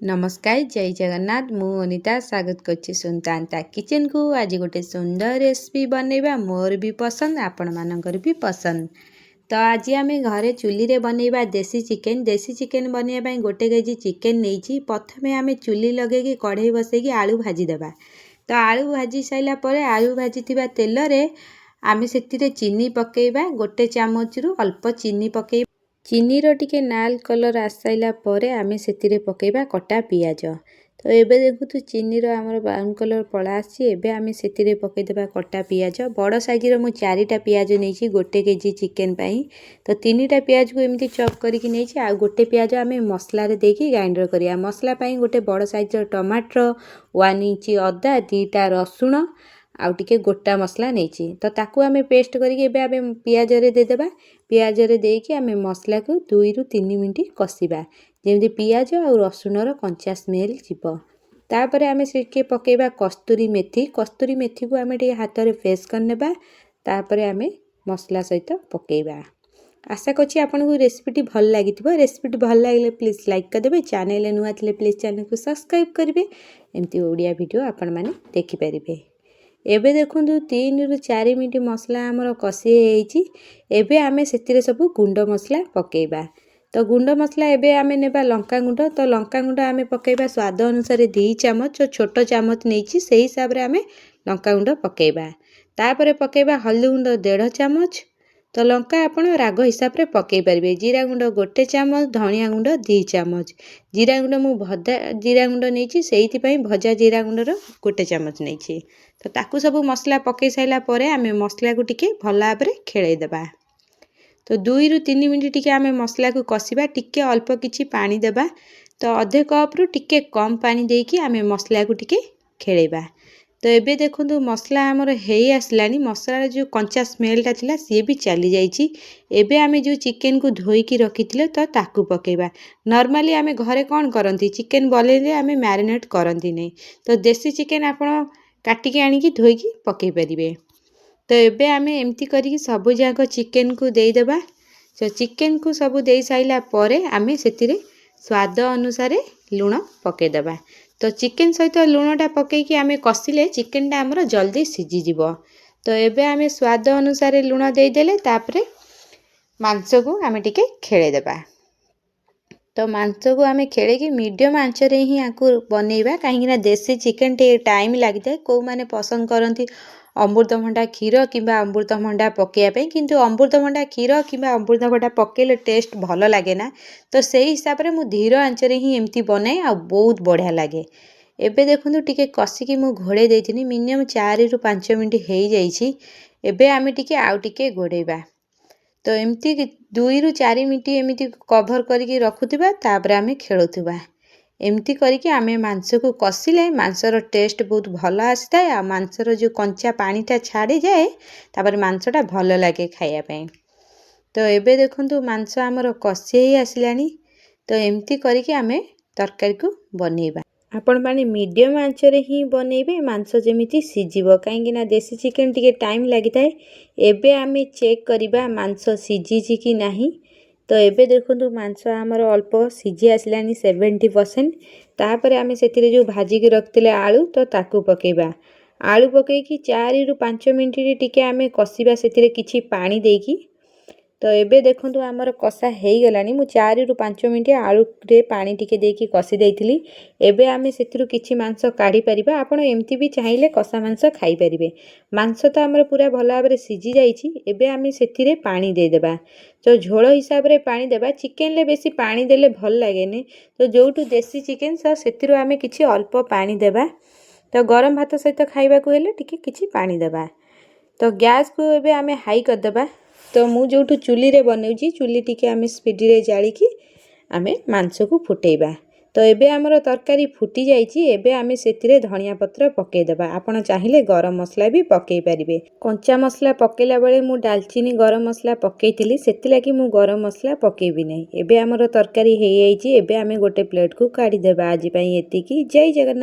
नमस्कार जय जगन्नाथ मु अनिता स्वागत करछि सुनतांता किचन को आज गोटे सुंदर रेसिपी बनैबा मोर भी पसंद आपण मानकर भी पसंद। तो आज आम घरे चुली रे बनैबा देसी चिकेन बनैबा गोटे केजी चिकेन नहीं प्रथमे आम चुली लगे कढ़ई बसैकी आलू भाजी देबा। तो आलू भाजी साइला परे आलू भाजी थिबा तेल रे आम से चीनी पकेबा गोटे चामच रु अल्प चीनी पकेबा। चीनीर टिके नाल कलर आसाइला परे आमे सेतिरे पकेबा कटा पियाज। तो एबे देखु चीनीर आमर ब्राउन कलर पड़ा आसी एबे आमे सेतिरे पके देबा कटा पियाज। बड़ साइजर मु 4टा पियाज नेछि गोटे केजी चिकेन पई। तो 3टा पियाज को एमती चॉप करके नेछि आ गोटे पियाज आमे मसला रे देकी ग्राइंडर करिया। मसला पई गोटे बड़ साइजर टमाटर 1 इंच अदा 2टा रसुण आउ टिके गोटा मसला नेछि। तो ताकू आमे पेस्ट करके एबे आमे पियाज रे दे देबा। पियाज रे देकी आमे मसला को 2 रु 3 मिनिट कसिबा जेमति पियाज और रसुणर कंचा स्मेल जीवो। तापरे आमे सेके पकेबा कस्तूरी मेथी को आमे टिके हाथ रे फ्रेश करनेबा। तापरे आमे मसला सहित पकेबा। आशा करछि आपनको रेसिपीटी भल लागिथिबो। रेसिपीटी भल लागिले प्लीज लाइक कर देबे। चैनल नुआ थिले प्लीज चैनल को सब्सक्राइब करिवे। एमती ओडिया वीडियो आपण माने देखि परिबे। एबे देखुंतु 3 रु 4 मिनिट मसला आमर कषि होईछि। एबे आमे सेतिरे सब गुंड मसला पकेबा। तो गुंड मसला एबे आमे नेबा लंका गुंड। तो लंका गुंड आमे पकेबा स्वाद अनुसार 2 चामच और छोट चामच नेछि सेही हिसाब रे आमे लंका गुंड पकेबा। तापरे पकेबा हल्दी गुंड 1.5 चामच। तो लंका आपण राग हिसाब रे पकेई परिबे। जीरा गुंड 1 चामच धनिया गुंड 2 चामच। जीरा गुंड मु भजा जीरा गुंड नेछि सेहिति पई भजा जीरा गुंडर 1 चामच नेछि। तो ताकू सब मसला पकई साइला परे आमे मसला को टिके भल भाबरे खेळै देबा। तो 2 रु 3 मिनिट टिके आमे मसला को कसिबा टिके अल्प किछि पानी देबा। तो आधे कप रु टिके कम पानी देकी आमे मसला को टिके खेळैबा। तो एबे देखुंतु मसला हमर हेई आसलानी मसला जो कंचा स्मेलटा थिला सी भी चली जाईची। एबे आमे जो चिकेन को धोई की रखिथिले तो ताकू पकेबा। नॉर्मली आमे घरे कोन करंती चिकेन बलेले आमे मैरिनेट करंती नै। तो देसी चिकेन आपण काटिकी आनिकी धोईकी पकेई परिबे। तो एबे आमे एमती करिकी सब जाक चिकेन को देई देबा। तो चिकेन को सब देई साइला परे आमे सेतिरे स्वाद अनुसार लूण पकेई देबा। तो चिकेन सहित लूणटा पकेकी आमे कसिले चिकेनटा हमर जल्दी सिझी जिवो। तो एबे आमे स्वाद अनुसार लूण देई देले तापरे मांस को आमे टिके खेळे देबा। तो मांस को आमे खेळेकी मीडियम आंच रे ही आकु बनेइबा काहेकि देसी चिकेन टे टाइम लागिଥାଏ। को माने पसंद करंती अमृतभंडा क्षीर किंबा अमृतभंडा पकेया पे किंतु अमृतभंडा क्षीर किंबा अमृतभंडा पकेले टेस्ट भल लागे ना। तो सेही हिसाब रे मु धीर आंच रे ही एमती बनाए आ बहुत बढ़िया लागे। एबे देखुंतु टिके कसिकी मु घोड़े देथिनी मिनिमम 4 रु 5 मिनिट हेई जाईछि। एबे आमे टिके आउ टिके घोड़ेबा। तो एमती 2 रु 4 मिनिट एमती कवर करके रखुथिबा तापर आमे खेळुथिबा। एमती करके आमे मांस को कसिले मांसर टेस्ट बहुत भल आसताय आ मांसर जो कंचा पानीटा छाड़ी जाए तापर मांसटा भल लागे खाया पई। तो एबे देखुंतु मांस हमर कषि ही आसिलानी। तो एमती करके आमे तरकारी को बनेइबा। आपण माने मीडियम आंच रे ही बनेइबे मांस जेमिति सिझिबो काहेकि ना देसी चिकेन टिके टाइम लागिଥାଏ। एबे आमे चेक करिबा मांस सिझिछि कि नाही। तो एबे देखुंतु मांस हमर अल्प सिझी आसिलानी 70%। तापर आमे सेतिरे जो भाजी के रखतिले आलू तो ताकू पकेबा। आलू पकेकी 4 रु 5 मिनिट टिके आमे कसिबा सेतिरे किछि पानी देकी। तो एबे देखुंतु हमर कसा हेई गलानी मु 4 रु 5 मिनिट आलू रे पानी टिके देकी कसी देइथिली। एबे आमे सेतिरु किछि मांस काढी परिबा। आपण एमती भी चाहिले कसा मांस खाई परिबे। मांस तो हमर पूरा भल भाबरे सिझी जाईछि। एबे आमे सेतिरे पानी दे देबा। तो झोल हिसाब रे पानी देबा। चिकेन ले बेसी पानी देले भल लागेनी। तो जोटू देसी चिकेन सेतिरु आमे किछि अल्प पानी देबा। तो गरम भात सहित खाइबा को हेले टिके किछि पानी देबा। तो गैस को एबे आमे हाई कर देबा। तो मु जोटू चुली रे बनौजी चुली टिके आमे स्पीड रे जाली की आमे मांस को फुटेइबा। तो एबे हमर तरकारी फुटी जाईछि। एबे आमे सेतिरे धनिया पत्र पकेई देबा। आपण चाहिले गरम मसला भी पकेई परिबे। कंचा मसला पकेला बेले मु दालचीनी गरम मसला पकेइतिली सेति लागि मु गरम मसला पकेइबी नै। एबे हमर तरकारी हेई आईछि। एबे आमे गोटे प्लेट को काढी देबा। आज पई एतिकी जय जगन्नाथ।